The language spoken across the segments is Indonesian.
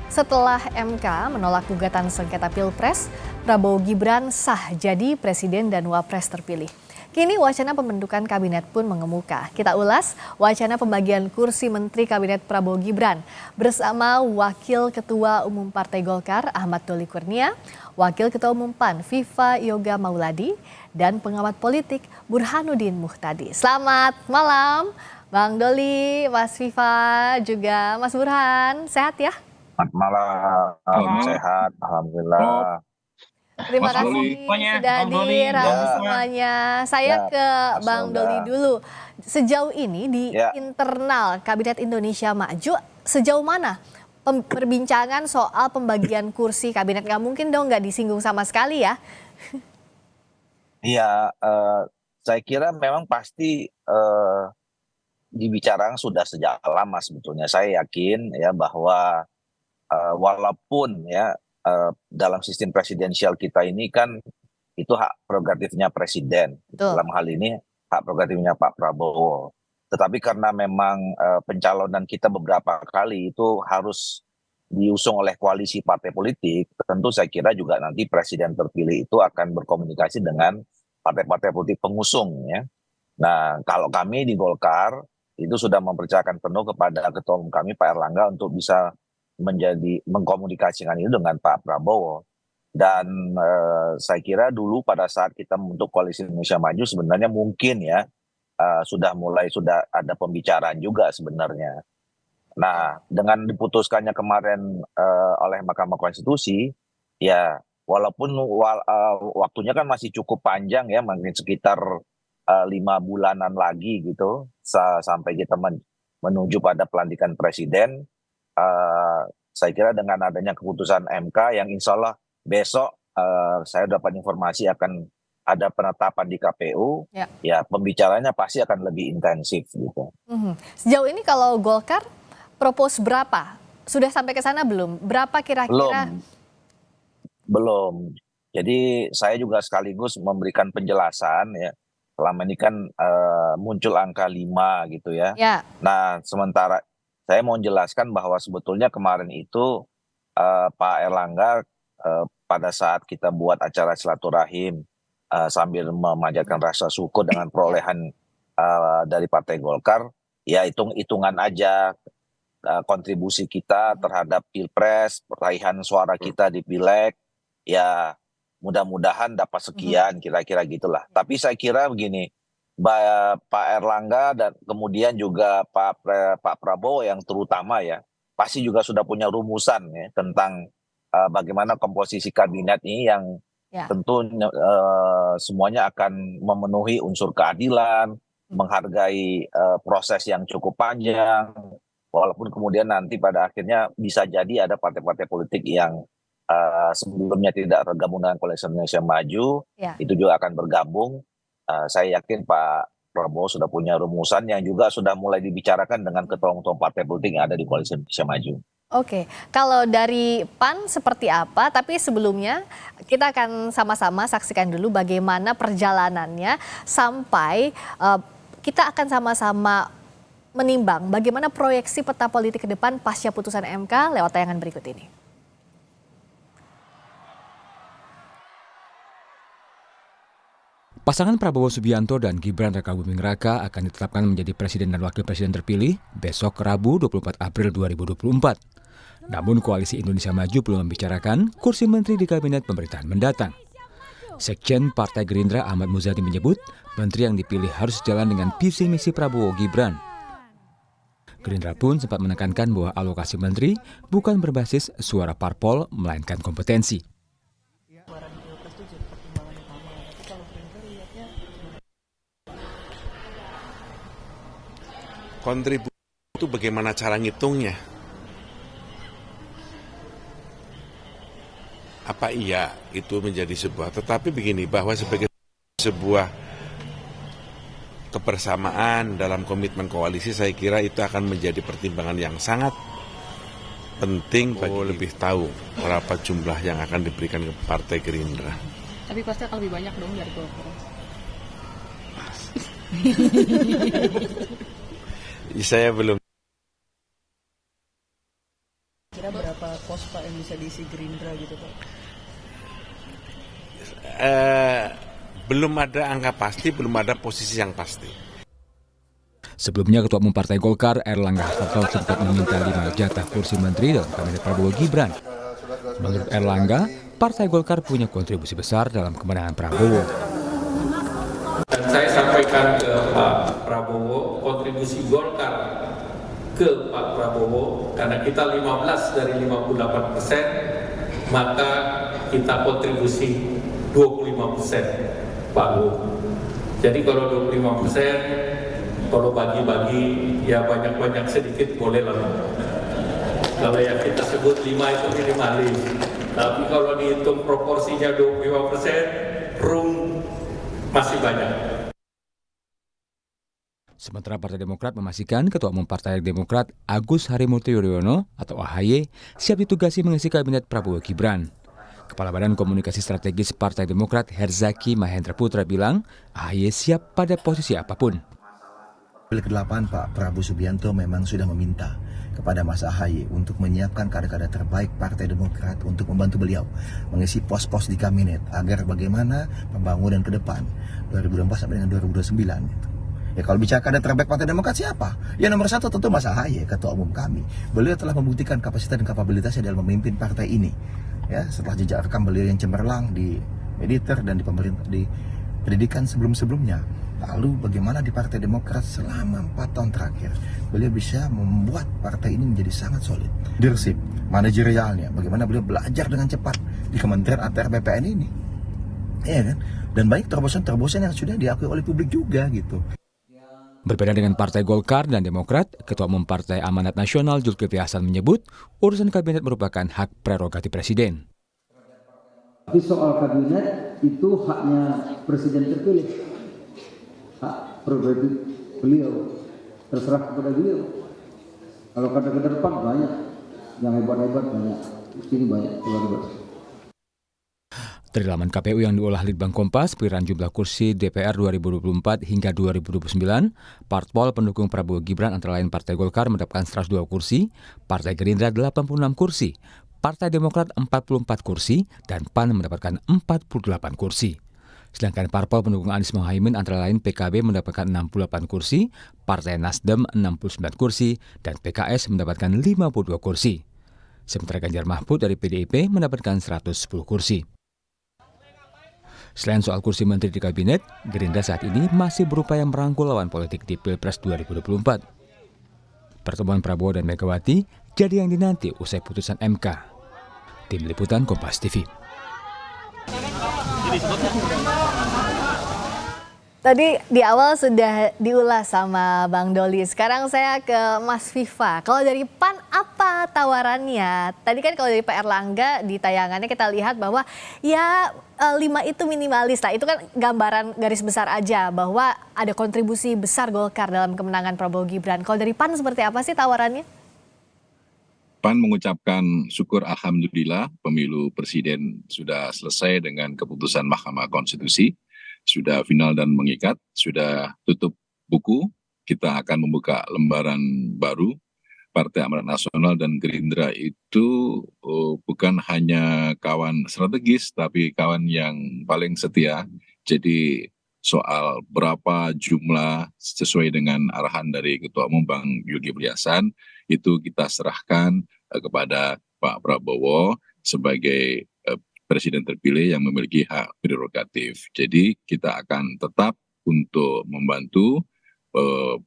Setelah MK menolak gugatan sengketa Pilpres, Prabowo Gibran sah jadi Presiden dan Wapres terpilih. Kini wacana pembentukan kabinet pun mengemuka. Kita ulas wacana pembagian kursi Menteri Kabinet Prabowo Gibran bersama Wakil Ketua Umum Partai Golkar Ahmad Doli Kurnia, Wakil Ketua Umum PAN Viva Yoga Mauladi, dan pengamat politik Burhanuddin Muhtadi. Selamat malam Bang Doli, Mas Viva, juga Mas Burhan. Sehat ya? Selamat malam, sehat, alhamdulillah. Terima kasih sudah hadir semuanya. Saya ke Bang Doli dulu. Sejauh ini di internal Kabinet Indonesia Maju, sejauh mana perbincangan soal pembagian kursi kabinet? Nggak mungkin dong nggak disinggung sama sekali ya? Iya, saya kira memang pasti dibicarakan sudah sejak lama sebetulnya. Saya yakin ya bahwa walaupun ya dalam sistem presidensial kita ini kan itu hak prerogatifnya presiden. Betul. Dalam hal ini hak prerogatifnya Pak Prabowo. Tetapi karena memang pencalonan kita beberapa kali itu harus diusung oleh koalisi partai politik, tentu saya kira juga nanti presiden terpilih itu akan berkomunikasi dengan partai-partai politik pengusung ya. Nah, kalau kami di Golkar itu sudah mempercayakan penuh kepada ketua umum kami Pak Erlangga untuk bisa mengkomunikasikan itu dengan Pak Prabowo. Dan saya kira dulu pada saat kita membentuk koalisi Indonesia Maju sebenarnya mungkin ya sudah ada pembicaraan juga sebenarnya. Nah, dengan diputuskannya kemarin oleh Mahkamah Konstitusi, ya walaupun waktunya kan masih cukup panjang ya, mungkin sekitar 5 bulanan lagi gitu sampai kita menuju pada pelantikan presiden. Saya kira dengan adanya keputusan MK yang insya Allah besok saya dapat informasi akan ada penetapan di KPU, ya pembicaranya pasti akan lebih intensif gitu. Sejauh ini kalau Golkar propose berapa? Sudah sampai ke sana belum? Berapa kira-kira? Belum. Jadi saya juga sekaligus memberikan penjelasan ya. Selama ini kan muncul angka 5 gitu ya. Nah, sementara saya mau menjelaskan bahwa sebetulnya kemarin itu Pak Erlangga pada saat kita buat acara silaturahim sambil memanjatkan rasa syukur dengan perolehan dari Partai Golkar, ya hitung-hitungan aja kontribusi kita terhadap Pilpres, peraihan suara kita di Pileg, ya mudah-mudahan dapat sekian kira-kira gitulah. Tapi saya kira begini, Pak Erlangga dan kemudian juga Pak Prabowo yang terutama ya pasti juga sudah punya rumusan ya tentang bagaimana komposisi kabinet ini yang tentu semuanya akan memenuhi unsur keadilan, menghargai proses yang cukup panjang, walaupun kemudian nanti pada akhirnya bisa jadi ada partai-partai politik yang sebelumnya tidak tergabung dengan koalisi Indonesia Maju, itu juga akan bergabung. Saya yakin Pak Prabowo sudah punya rumusan yang juga sudah mulai dibicarakan dengan ketua-ketua partai politik yang ada di koalisi Indonesia Maju. Oke, kalau dari PAN seperti apa? Tapi sebelumnya kita akan sama-sama saksikan dulu bagaimana perjalanannya sampai kita akan sama-sama menimbang bagaimana proyeksi peta politik ke depan pasca putusan MK lewat tayangan berikut ini. Pasangan Prabowo Subianto dan Gibran Rakabuming Raka akan ditetapkan menjadi Presiden dan Wakil Presiden terpilih besok Rabu 24 April 2024. Namun Koalisi Indonesia Maju belum membicarakan kursi menteri di Kabinet Pemerintahan mendatang. Sekjen Partai Gerindra Ahmad Muzani menyebut menteri yang dipilih harus sejalan dengan visi misi Prabowo Gibran. Gerindra pun sempat menekankan bahwa alokasi menteri bukan berbasis suara parpol melainkan kompetensi. Kontribusi itu bagaimana cara ngitungnya? Apa iya itu menjadi sebuah, tetapi begini, bahwa sebagai sebuah kebersamaan dalam komitmen koalisi, saya kira itu akan menjadi pertimbangan yang sangat penting bagi lebih tahu berapa jumlah yang akan diberikan ke Partai Gerindra. Tapi pasti akan lebih banyak dong dari Golkar. Saya belum. Kira berapa pos Pak yang bisa diisi Gerindra gitu Pak? Belum ada angka pasti, belum ada posisi yang pasti. Sebelumnya Ketua Umum Partai Golkar Erlangga Hartarto sempat meminta 5 jatah kursi menteri dalam kabinet Prabowo Gibran. Menurut Erlangga, Partai Golkar punya kontribusi besar dalam kemenangan Prabowo. Dan saya sampaikan ke Pak Prabowo, kontribusi Golkar ke Pak Prabowo, karena kita 15 dari 58%, maka kita kontribusi 25%, Pak Bu. Jadi kalau 25%, kalau bagi-bagi ya banyak-banyak sedikit boleh lah. Kalau yang kita sebut 5 itu minimalis. Tapi kalau dihitung proporsinya 25%, room masih banyak. Sementara Partai Demokrat memastikan Ketua Umum Partai Demokrat Agus Harimurti Yudhoyono atau AHY siap ditugasi mengisi kabinet Prabowo Gibran. Kepala Badan Komunikasi Strategis Partai Demokrat Herzaki Mahendra Putra bilang AHY siap pada posisi apapun. Ke-8 Pak Prabowo Subianto memang sudah meminta kepada Mas AHY untuk menyiapkan kader-kader terbaik Partai Demokrat untuk membantu beliau mengisi pos-pos di kabinet agar bagaimana pembangunan ke depan 2024 sampai dengan 2029 gitu. Ya kalau bicara kader terbaik Partai Demokrat siapa? Ya nomor 1 tentu Mas AHY, Ketua Umum kami. Beliau telah membuktikan kapasitas dan kapabilitasnya dalam memimpin partai ini. Ya, setelah jejak rekam beliau yang cemerlang di militer dan di pemerintah di pendidikan sebelum-sebelumnya. Lalu bagaimana di Partai Demokrat selama 4 tahun terakhir beliau bisa membuat partai ini menjadi sangat solid. Leadership, manajerialnya, bagaimana beliau belajar dengan cepat di Kementerian ATR BPN ini. Ya kan? Dan banyak terobosan-terobosan yang sudah diakui oleh publik juga gitu. Berbeda dengan Partai Golkar dan Demokrat, Ketua Umum Partai Amanat Nasional Zulkifli Hasan menyebut urusan kabinet merupakan hak prerogatif Presiden. Tapi soal kabinet itu haknya Presiden terpilih, hak prerogatif beliau, terserah kepada beliau. Kalau kader-kader PAN banyak, yang hebat-hebat banyak, di sini banyak hebat-hebat. Dari laman KPU yang diolah Litbang Kompas, perkiraan jumlah kursi DPR 2024 hingga 2029, parpol pendukung Prabowo Gibran antara lain Partai Golkar mendapatkan 102 kursi, Partai Gerindra 86 kursi, Partai Demokrat 44 kursi, dan PAN mendapatkan 48 kursi. Sedangkan parpol pendukung Anies Mohaimin antara lain PKB mendapatkan 68 kursi, Partai Nasdem 69 kursi, dan PKS mendapatkan 52 kursi. Sementara Ganjar Mahfud dari PDIP mendapatkan 110 kursi. Selain soal kursi menteri di kabinet, Gerindra saat ini masih berupaya merangkul lawan politik di Pilpres 2024. Pertemuan Prabowo dan Megawati jadi yang dinanti usai putusan MK. Tim Liputan Kompas TV. Tadi di awal sudah diulas sama Bang Doli. Sekarang saya ke Mas Viva. Kalau dari PAN apa tawarannya? Tadi kan kalau dari Pak Erlangga di tayangannya kita lihat bahwa ya 5 itu minimalis lah. Itu kan gambaran garis besar aja bahwa ada kontribusi besar Golkar dalam kemenangan Prabowo Gibran. Kalau dari PAN seperti apa sih tawarannya? PAN mengucapkan syukur alhamdulillah pemilu presiden sudah selesai dengan keputusan Mahkamah Konstitusi. Sudah final dan mengikat, sudah tutup buku, kita akan membuka lembaran baru. Partai Amanat Nasional dan Gerindra itu bukan hanya kawan strategis, tapi kawan yang paling setia. Jadi soal berapa jumlah sesuai dengan arahan dari Ketua Umum Bang Zulkifli Hasan, itu kita serahkan kepada Pak Prabowo sebagai Presiden terpilih yang memiliki hak prerogatif. Jadi kita akan tetap untuk membantu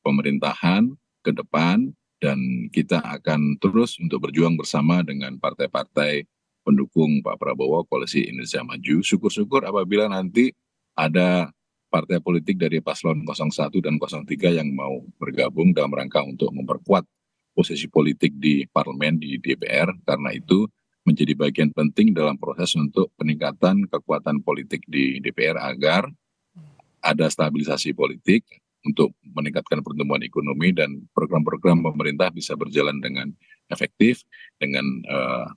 pemerintahan ke depan dan kita akan terus untuk berjuang bersama dengan partai-partai pendukung Pak Prabowo, Koalisi Indonesia Maju. Syukur-syukur apabila nanti ada partai politik dari paslon 01 dan 03 yang mau bergabung dalam rangka untuk memperkuat posisi politik di parlemen, di DPR. Karena itu menjadi bagian penting dalam proses untuk peningkatan kekuatan politik di DPR agar ada stabilisasi politik untuk meningkatkan pertumbuhan ekonomi dan program-program pemerintah bisa berjalan dengan efektif, dengan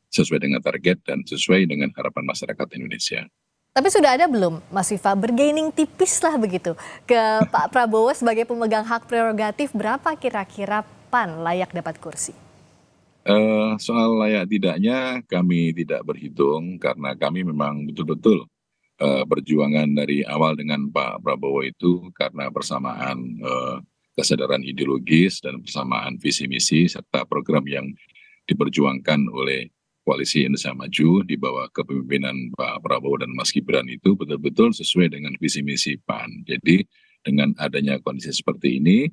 sesuai dengan target dan sesuai dengan harapan masyarakat Indonesia. Tapi sudah ada belum, Mas Viva, bergaining tipis lah begitu ke Pak Prabowo sebagai pemegang hak prerogatif, berapa kira-kira PAN layak dapat kursi? Soal layak tidaknya kami tidak berhitung karena kami memang betul-betul perjuangan dari awal dengan Pak Prabowo itu karena persamaan kesadaran ideologis dan persamaan visi misi serta program yang diperjuangkan oleh Koalisi Indonesia Maju di bawah kepemimpinan Pak Prabowo dan Mas Gibran itu betul-betul sesuai dengan visi misi PAN. Jadi dengan adanya kondisi seperti ini,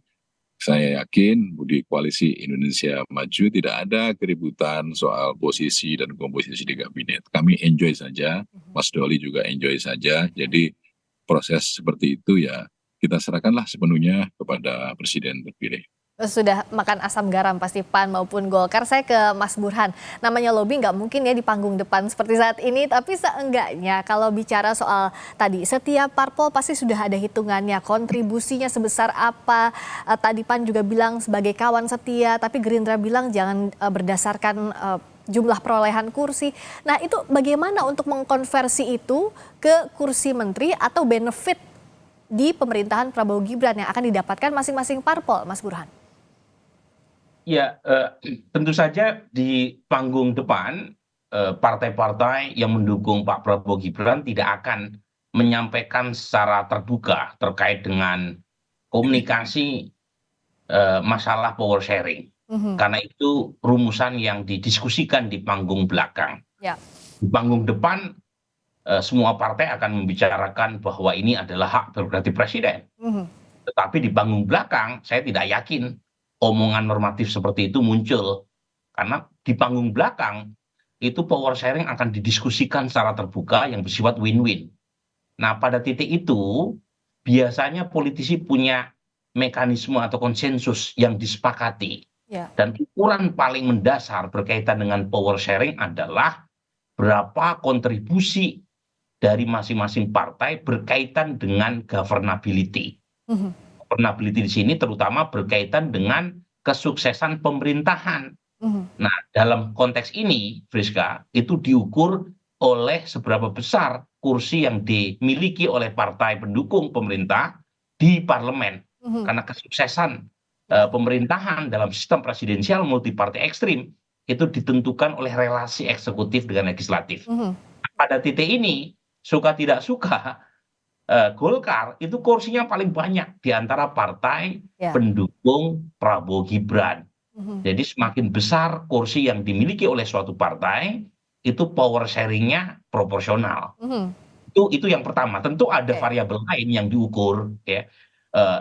saya yakin di Koalisi Indonesia Maju tidak ada keributan soal posisi dan komposisi di kabinet. Kami enjoy saja, Mas Doli juga enjoy saja. Jadi proses seperti itu ya kita serahkanlah sepenuhnya kepada Presiden terpilih. Sudah makan asam garam pasti PAN maupun Golkar. Saya ke Mas Burhan. Namanya lobby nggak mungkin ya di panggung depan seperti saat ini. Tapi seenggaknya kalau bicara soal tadi, setiap parpol pasti sudah ada hitungannya. Kontribusinya sebesar apa. Tadi PAN juga bilang sebagai kawan setia. Tapi Gerindra bilang jangan berdasarkan jumlah perolehan kursi. Nah itu bagaimana untuk mengkonversi itu ke kursi menteri atau benefit di pemerintahan Prabowo Gibran yang akan didapatkan masing-masing parpol, Mas Burhan? Ya, tentu saja di panggung depan partai-partai yang mendukung Pak Prabowo Gibran tidak akan menyampaikan secara terbuka terkait dengan komunikasi masalah power sharing. Karena itu rumusan yang didiskusikan di panggung belakang. Ya. Di panggung depan semua partai akan membicarakan bahwa ini adalah hak prerogatif presiden. Tetapi di panggung belakang saya tidak yakin omongan normatif seperti itu muncul. Karena di panggung belakang itu power sharing akan didiskusikan secara terbuka yang bersifat win-win. Nah pada titik itu biasanya politisi punya mekanisme atau konsensus yang disepakati. Ya. Dan ukuran paling mendasar berkaitan dengan power sharing adalah berapa kontribusi dari masing-masing partai berkaitan dengan governability. Governability di sini terutama berkaitan dengan kesuksesan pemerintahan. Nah, dalam konteks ini, Friska, itu diukur oleh seberapa besar kursi yang dimiliki oleh partai pendukung pemerintah di parlemen. Karena kesuksesan pemerintahan dalam sistem presidensial multipartai ekstrim itu ditentukan oleh relasi eksekutif dengan legislatif. Pada titik ini, suka tidak suka, Golkar itu kursinya paling banyak di antara partai pendukung Prabowo Gibran. Jadi semakin besar kursi yang dimiliki oleh suatu partai, itu power sharingnya proporsional. Itu yang pertama. Tentu ada variabel lain yang diukur, ya,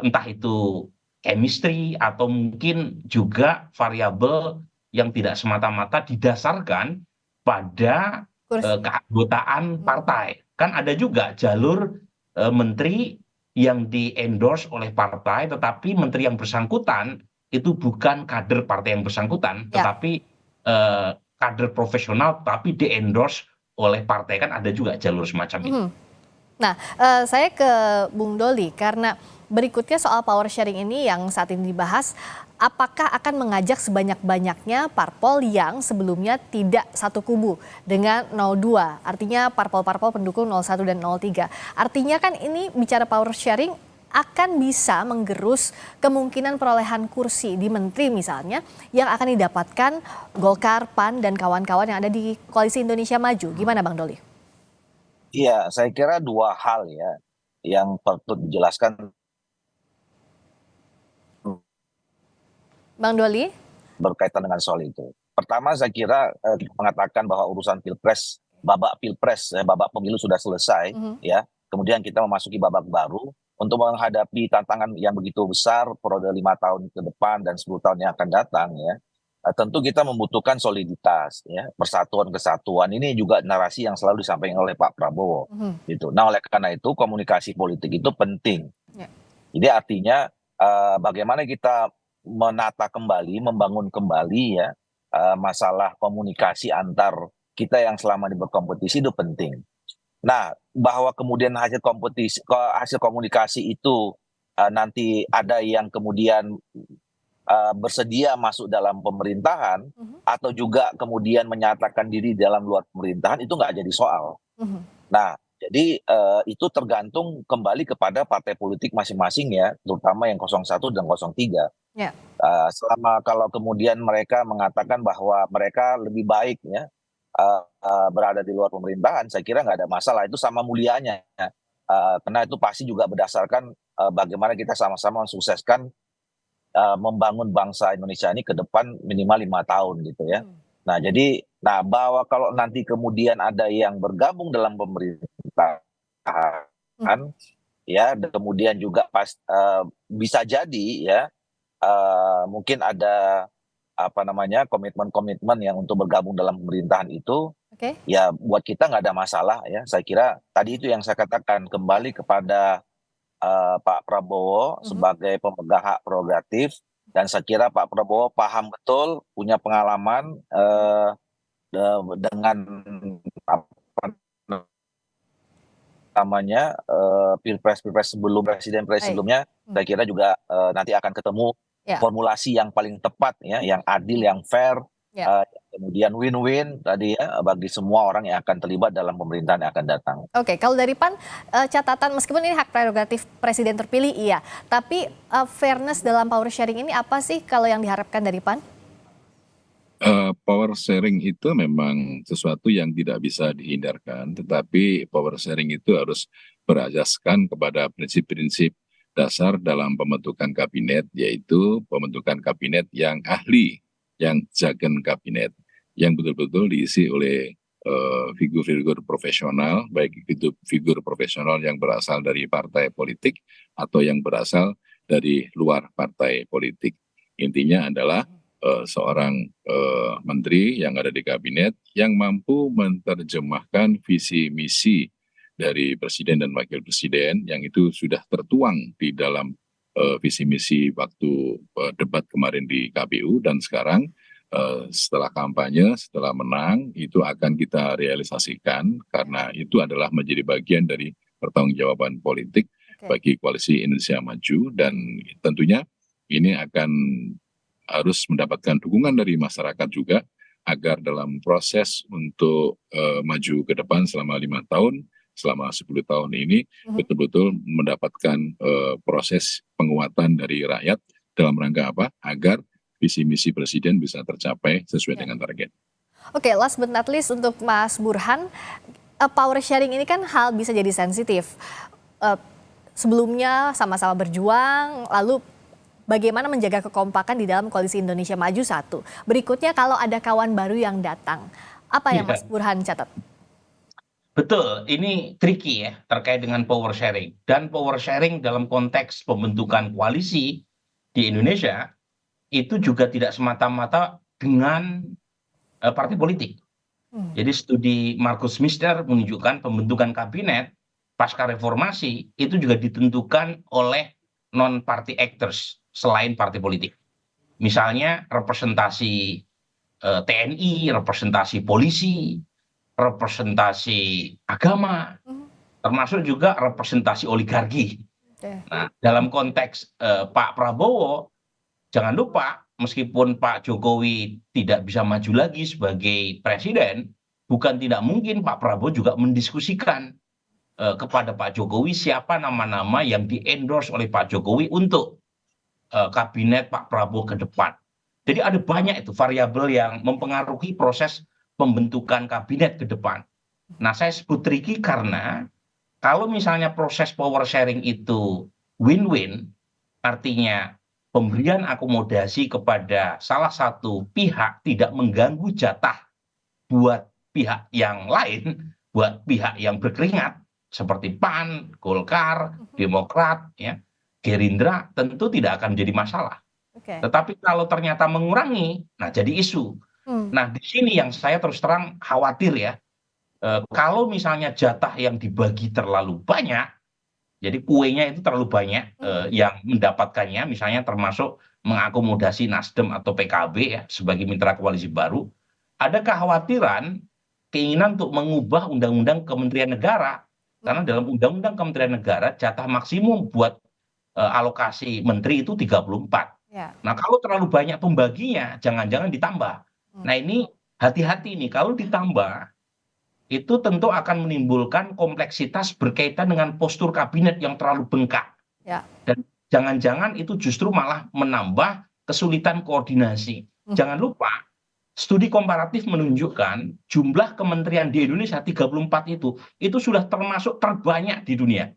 entah itu chemistry atau mungkin juga variabel yang tidak semata-mata didasarkan pada keanggotaan partai. Kan ada juga jalur menteri yang di-endorse oleh partai, tetapi menteri yang bersangkutan itu bukan kader partai yang bersangkutan, tetapi kader profesional, tapi di-endorse oleh partai. Kan ada juga jalur semacam itu. Nah, saya ke Bung Doli, karena berikutnya soal power sharing ini yang saat ini dibahas, apakah akan mengajak sebanyak-banyaknya parpol yang sebelumnya tidak satu kubu dengan 02, artinya parpol-parpol pendukung 01 dan 03. Artinya kan ini bicara power sharing akan bisa menggerus kemungkinan perolehan kursi di menteri misalnya yang akan didapatkan Golkar, PAN, dan kawan-kawan yang ada di Koalisi Indonesia Maju. Gimana Bang Doli? Iya, saya kira dua hal ya yang perlu dijelaskan. Bang Doli? Berkaitan dengan soal itu. Pertama saya kira mengatakan bahwa urusan pilpres, babak pemilu sudah selesai, ya. Kemudian kita memasuki babak baru untuk menghadapi tantangan yang begitu besar periode 5 tahun ke depan dan 10 tahun yang akan datang, ya. Tentu kita membutuhkan soliditas, ya, persatuan kesatuan. Ini juga narasi yang selalu disampaikan oleh Pak Prabowo. Gitu. Nah, oleh karena itu komunikasi politik itu penting. Jadi artinya bagaimana kita menata kembali, membangun kembali, ya, masalah komunikasi antar kita yang selama ini berkompetisi itu penting. Nah, bahwa kemudian hasil komunikasi itu nanti ada yang kemudian bersedia masuk dalam pemerintahan atau juga kemudian menyatakan diri dalam luar pemerintahan, itu nggak jadi soal. Nah, jadi itu tergantung kembali kepada partai politik masing-masing, ya, terutama yang 01 dan 03. Ya. Selama kalau kemudian mereka mengatakan bahwa mereka lebih baik ya berada di luar pemerintahan, saya kira nggak ada masalah, itu sama mulianya. Karena itu pasti juga berdasarkan bagaimana kita sama-sama mensukseskan membangun bangsa Indonesia ini ke depan minimal 5 tahun gitu ya. Nah jadi, bahwa kalau nanti kemudian ada yang bergabung dalam pemerintahan, ya, dan kemudian juga bisa jadi ya mungkin ada komitmen-komitmen yang untuk bergabung dalam pemerintahan itu, ya buat kita nggak ada masalah ya. Saya kira tadi itu yang saya katakan, kembali kepada Pak Prabowo sebagai pemegang hak prerogatif, dan saya kira Pak Prabowo paham betul, punya pengalaman dengan pilpres sebelum presiden sebelumnya. Saya kira juga nanti akan ketemu formulasi yang paling tepat ya, yang adil, yang fair, kemudian win-win tadi ya bagi semua orang yang akan terlibat dalam pemerintahan yang akan datang. Oke, kalau dari PAN catatan, meskipun ini hak prerogatif presiden terpilih iya, tapi fairness dalam power sharing ini apa sih kalau yang diharapkan dari PAN? Power sharing itu memang sesuatu yang tidak bisa dihindarkan, tetapi power sharing itu harus berasaskan kepada prinsip-prinsip dasar dalam pembentukan kabinet, yaitu pembentukan kabinet yang ahli, yang jagen kabinet, yang betul-betul diisi oleh figur-figur profesional, baik itu figur profesional yang berasal dari partai politik atau yang berasal dari luar partai politik. Intinya adalah seorang menteri yang ada di kabinet yang mampu menerjemahkan visi misi dari presiden dan wakil presiden, yang itu sudah tertuang di dalam visi misi waktu debat kemarin di KPU, dan sekarang setelah kampanye, setelah menang, itu akan kita realisasikan, karena itu adalah menjadi bagian dari pertanggungjawaban politik bagi Koalisi Indonesia Maju, dan tentunya ini akan harus mendapatkan dukungan dari masyarakat juga, agar dalam proses untuk maju ke depan selama 5 tahun, selama 10 tahun ini betul-betul mendapatkan proses penguatan dari rakyat dalam rangka apa? Agar visi misi presiden bisa tercapai sesuai dengan target. Oke, last but not least untuk Mas Burhan, power sharing ini kan hal bisa jadi sensitif. Sebelumnya sama-sama berjuang, lalu bagaimana menjaga kekompakan di dalam Koalisi Indonesia Maju satu. Berikutnya kalau ada kawan baru yang datang, apa yang Mas Burhan catat? Betul, ini tricky ya terkait dengan power sharing. Dan power sharing dalam konteks pembentukan koalisi di Indonesia itu juga tidak semata-mata dengan partai politik. Jadi studi Markus Mister menunjukkan pembentukan kabinet pasca reformasi itu juga ditentukan oleh non-party actors selain partai politik. Misalnya representasi TNI, representasi polisi, representasi agama, termasuk juga representasi oligarki. Nah, dalam konteks Pak Prabowo, jangan lupa meskipun Pak Jokowi tidak bisa maju lagi sebagai presiden, bukan tidak mungkin Pak Prabowo juga mendiskusikan kepada Pak Jokowi siapa nama-nama yang di-endorse oleh Pak Jokowi untuk kabinet Pak Prabowo ke depan. Jadi ada banyak itu variabel yang mempengaruhi proses pembentukan kabinet ke depan. Nah, saya sebut tricky karena kalau misalnya proses power sharing itu win-win, artinya pemberian akomodasi kepada salah satu pihak tidak mengganggu jatah buat pihak yang lain, buat pihak yang berkeringat, seperti PAN, Golkar, Demokrat, ya, Gerindra, tentu tidak akan menjadi masalah. Tetapi kalau ternyata mengurangi, nah jadi isu. Nah, di sini yang saya terus terang khawatir ya, kalau misalnya jatah yang dibagi terlalu banyak, jadi kuenya itu terlalu banyak yang mendapatkannya, misalnya termasuk mengakomodasi Nasdem atau PKB ya sebagai mitra koalisi baru, ada kekhawatiran keinginan untuk mengubah undang-undang Kementerian Negara, karena dalam undang-undang Kementerian Negara jatah maksimum buat alokasi menteri itu 34. Nah, kalau terlalu banyak pembaginya, jangan-jangan ditambah. Nah, ini hati-hati nih, kalau ditambah, itu tentu akan menimbulkan kompleksitas berkaitan dengan postur kabinet yang terlalu bengkak. Dan jangan-jangan itu justru malah menambah kesulitan koordinasi. Jangan lupa, studi komparatif menunjukkan jumlah kementerian di Indonesia 34 itu sudah termasuk terbanyak di dunia.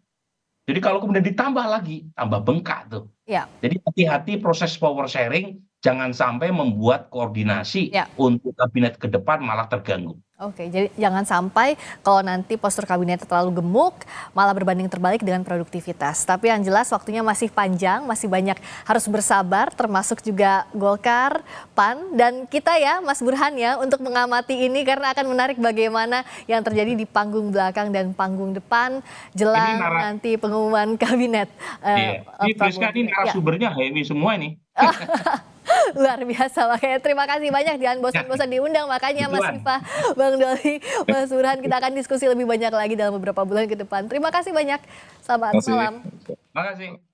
Jadi kalau kemudian ditambah lagi, tambah bengkak tuh. Ya. Jadi hati-hati proses power sharing, jangan sampai membuat koordinasi untuk kabinet ke depan malah terganggu. Oke, jadi jangan sampai kalau nanti postur kabinet terlalu gemuk, malah berbanding terbalik dengan produktivitas. Tapi yang jelas waktunya masih panjang, masih banyak harus bersabar, termasuk juga Golkar, PAN, dan kita ya, Mas Burhan ya, untuk mengamati ini karena akan menarik bagaimana yang terjadi di panggung belakang dan panggung depan jelang nanti pengumuman kabinet. Ini Friska, ini narasumbernya Hemi semua ini. Luar biasa, makanya terima kasih banyak, jangan bosan-bosan diundang, makanya Mas Viva, Bang Doli, Mas Burhan, kita akan diskusi lebih banyak lagi dalam beberapa bulan ke depan. Terima kasih banyak, selamat malam. Terima kasih.